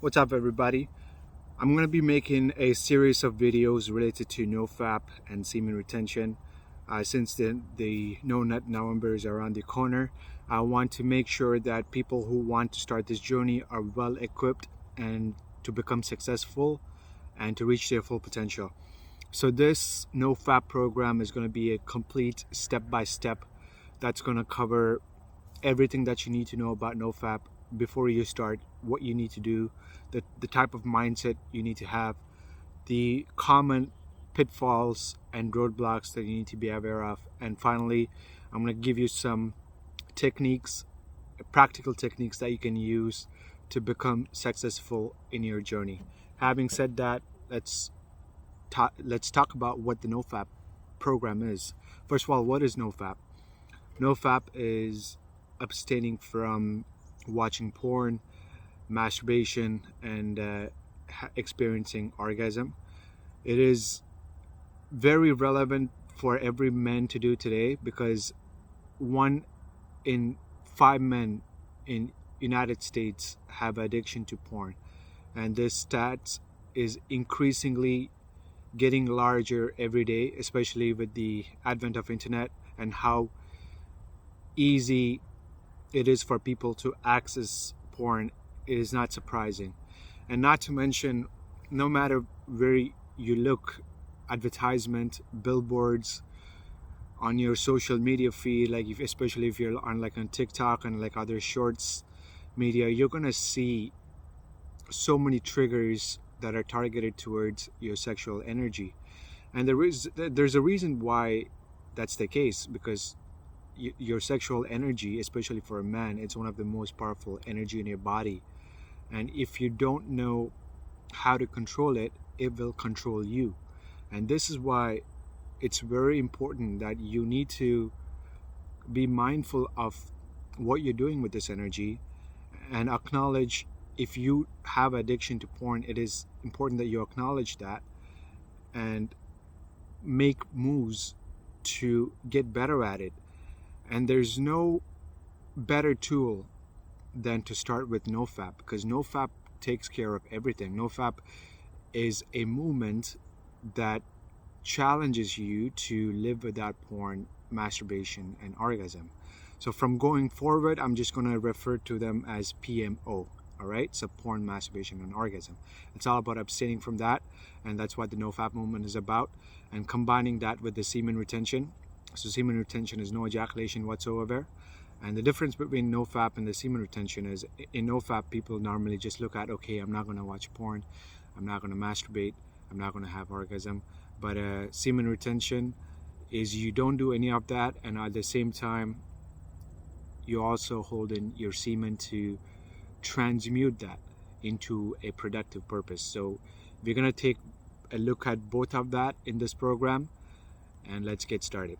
What's up, everybody? I'm going to be making a series of videos related to NoFap and semen retention. Since the No Nut November is around the corner, I want to make sure that people who want to start this journey are well equipped and to become successful and to reach their full potential. So this NoFap program is going to be a complete step-by-step that's going to cover everything that you need to know about NoFap before you start, what you need to do, the type of mindset you need to have, the common pitfalls and roadblocks that you need to be aware of, and finally, I'm going to give you some techniques, practical techniques that you can use to become successful in your journey. Having said that, let's talk about what the NoFap program is. First of all, what is NoFap? NoFap is abstaining from watching porn, masturbation, and experiencing orgasm. It is very relevant for every man to do today because 1 in 5 men in United States have addiction to porn, and this stats is increasingly getting larger every day, especially with the advent of internet and how easy it is for people to access porn. It is not surprising. And not to mention, no matter where you look, advertisement, billboards, on your social media feed, like especially if you're on TikTok and like other shorts media, you're gonna see so many triggers that are targeted towards your sexual energy. And there's a reason why that's the case, because your sexual energy, especially for a man, it's one of the most powerful energy in your body, and if you don't know how to control it, it will control you. And this is why it's very important that you need to be mindful of what you're doing with this energy and acknowledge if you have addiction to porn. It is important that you acknowledge that and make moves to get better at it. And there's no better tool than to start with NoFap, because NoFap takes care of everything. NoFap is a movement that challenges you to live without porn, masturbation, and orgasm. So from going forward, I'm just going to refer to them as PMO. All right, so porn, masturbation, and orgasm. It's all about abstaining from that, and that's what the NoFap movement is about. And combining that with the semen retention. So semen retention is no ejaculation whatsoever. And the difference between NoFap and the semen retention is, in NoFap, people normally just look at, okay, I'm not going to watch porn, I'm not going to masturbate, I'm not going to have orgasm. But semen retention is you don't do any of that, and at the same time, you also hold in your semen to transmute that into a productive purpose. So we're going to take a look at both of that in this program, and let's get started.